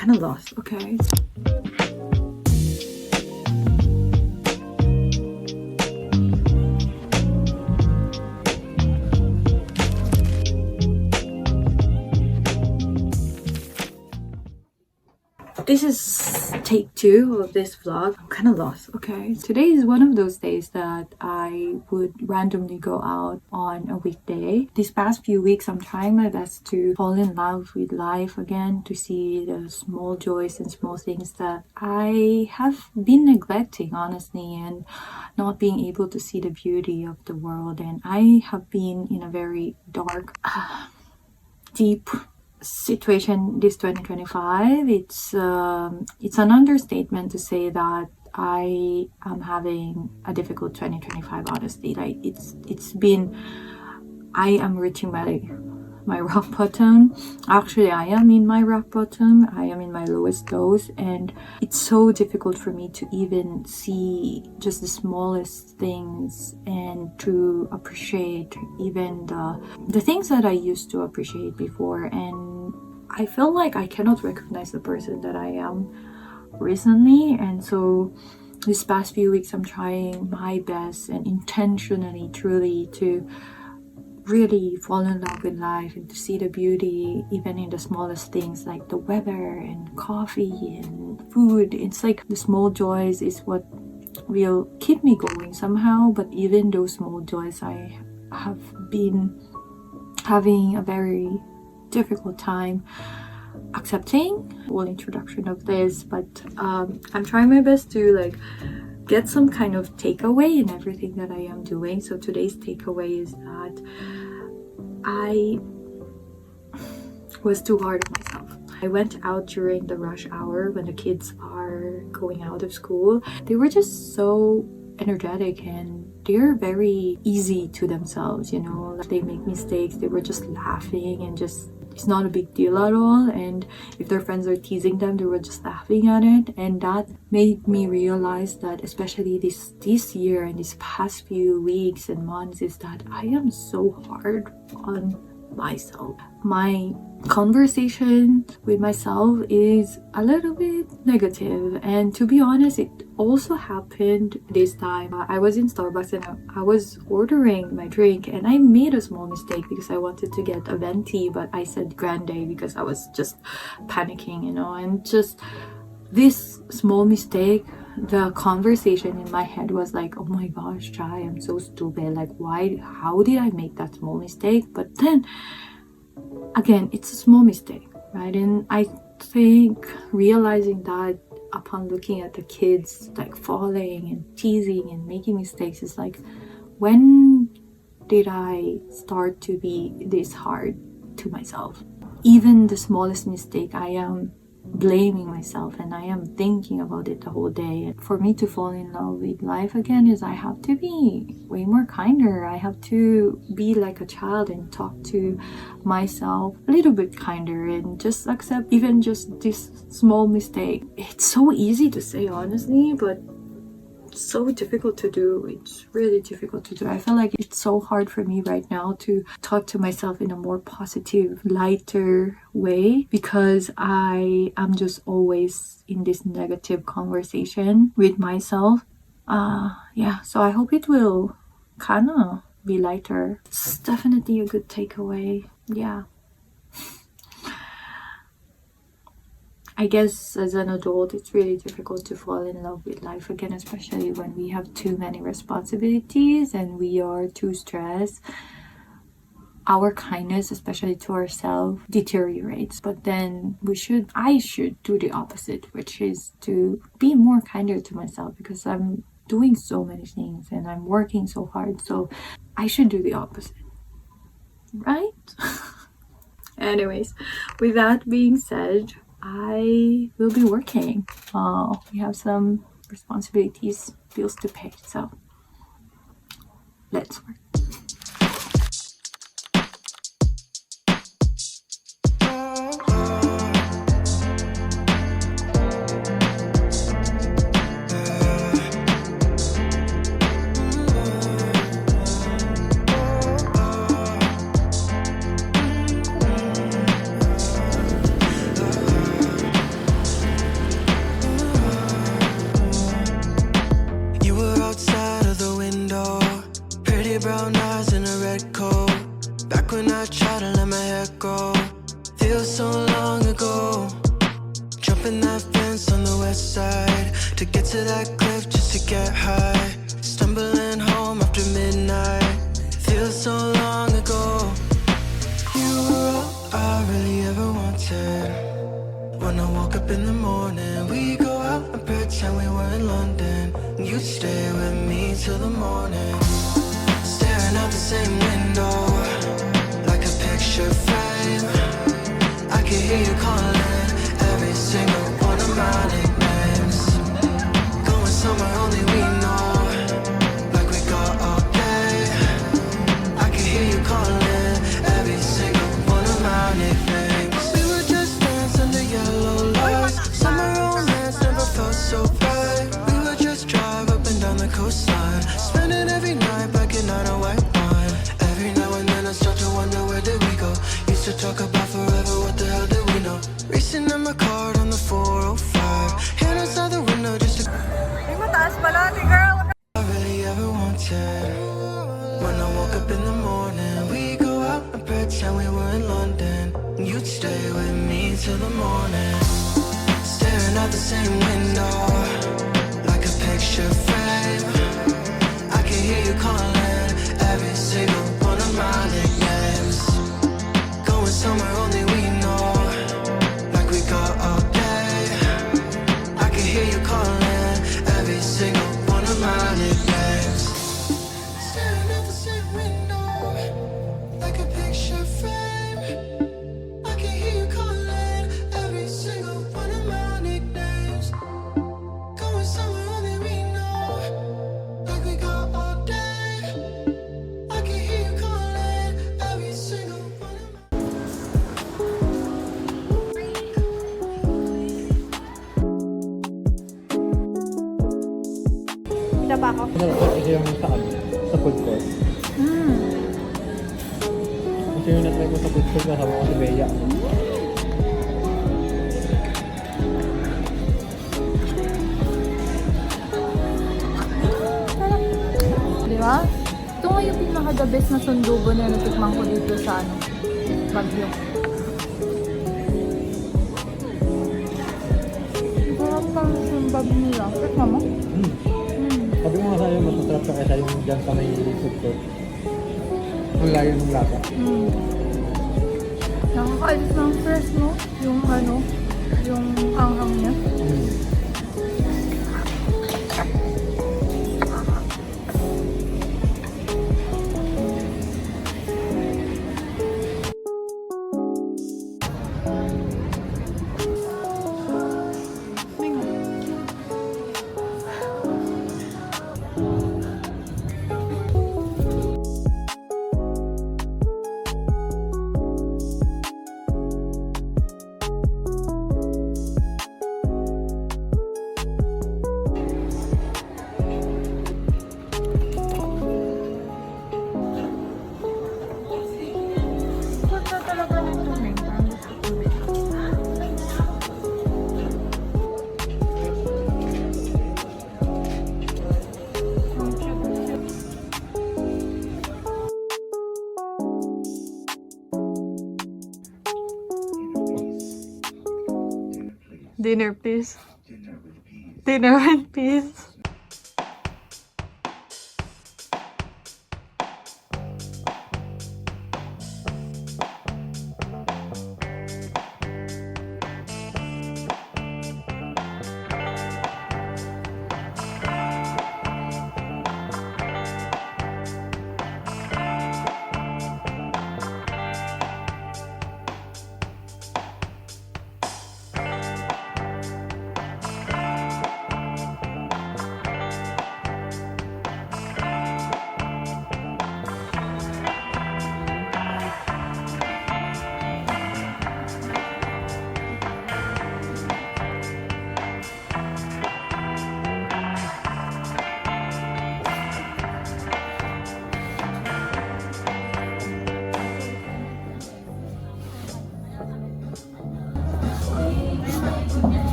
kind of lost. Okay. This is take 2 of this vlog. I'm kind of lost. Okay, today is one of those days that I would randomly go out on a weekday. These past few weeks, I'm trying my best to fall in love with life again, to see the small joys and small things that I have been neglecting, honestly, and not being able to see the beauty of the world. And I have been in a very dark, deep situation this 2025. It's an understatement to say that I am having a difficult 2025, honestly. Like it's been, I am reaching my rock bottom. Actually, I am in my rock bottom. I am in my lowest lows, and it's so difficult for me to even see just the smallest things and to appreciate even the things that I used to appreciate before. And I feel like I cannot recognize the person that I am recently. And so these past few weeks, I'm trying my best and intentionally, truly, to really fall in love with life and to see the beauty even in the smallest things, like the weather and coffee and food. It's like the small joys is what will keep me going somehow. But even those small joys, I have been having a very difficult time accepting. Whole introduction of this, but I'm trying my best to like get some kind of takeaway in everything that I am doing. So today's takeaway is that I was too hard on myself. I went out during the rush hour when the kids are going out of school. They were just so energetic and they're very easy to themselves, you know. Like they make mistakes, they were just laughing and just, it's not a big deal at all. And if their friends are teasing them, they were just laughing at it. And that made me realize that, especially this year and these past few weeks and months, is that I am so hard on myself. My conversation with myself is a little bit negative, and to be honest, it also happened this time. I was in Starbucks and I was ordering my drink and I made a small mistake because I wanted to get a venti, but I said grande because I was just panicking, you know. And just this small mistake, the conversation in my head was like, oh my gosh, Chai, I'm so stupid. Like, how did I make that small mistake? But then again, it's a small mistake, right? And I think realizing that upon looking at the kids like falling and teasing and making mistakes is like, when did I start to be this hard to myself? Even the smallest mistake, I am blaming myself and I am thinking about it the whole day. And for me to fall in love with life again is I have to be way more kinder. I have to be like a child and talk to myself a little bit kinder and just accept even just this small mistake. It's so easy to say, honestly, but so difficult to do. It's really difficult to do. I feel like it's so hard for me right now to talk to myself in a more positive, lighter way because I am just always in this negative conversation with myself. Yeah, so I hope it will kind of be lighter. It's definitely a good takeaway. Yeah. I guess as an adult, it's really difficult to fall in love with life again, especially when we have too many responsibilities and we are too stressed. Our kindness, especially to ourselves, deteriorates. But then I should do the opposite, which is to be more kinder to myself because I'm doing so many things and I'm working so hard. So I should do the opposite, right? Anyways, with that being said, I will be working. We have some responsibilities, bills to pay, so let's work. side to get to that cliff just to get high. Stumbling home after midnight, feels so long ago. You were all I really ever wanted. When I woke up in the morning, we go out and pretend we were in London. You'd stay with me till the morning, staring out the same window like a picture frame. I can hear you calling every single one of my nicknames. Going somewhere only we know, like we got all day. I can hear you calling every single one of my nicknames. We were just dancing under yellow lights. Summer romance never felt so right. We would just drive up and down the coastline, spending every night backing out a white wine. Every now and then I start to wonder, where did we go? Used to talk about forever, what the hell did we know? Racing in my car on the 405, hand outside the window just to Ay, mataas pala, ate girl. I really ever wanted. When I woke up in the morning, we go out and pretend we were in London. You'd stay with me till the morning, staring out the same window like a picture frame. I can hear you calling every single one of my nicknames. Going somewhere only we know, like we got all day. I can hear you calling every single one of my nicknames. Staring at the same window like a picture frame. I can hear you calling every single one of my nicknames. Going somewhere only we know, like we got all day. I can hear you calling every single one of my. Kita pa ako. Ito yung sa food court. Kasi yung natry ko sa food court, kasama ko si Bea. Di ba? Ito nga yung pinaka-the best na sundugo na natikman ko dito sa Baguio. Sarap lang yung bag nila. Tikman mo? Sabi mo nga sa'yo, mas masarap siya kaysa yung dyan sa may food court. Ang layo ng lasa. Nakakaalis ng fresh, no? Yung yung anghang niya. Ganda talaga nito, Meng. Parang gusto ko rin. Dinner, please. Dinner with peas.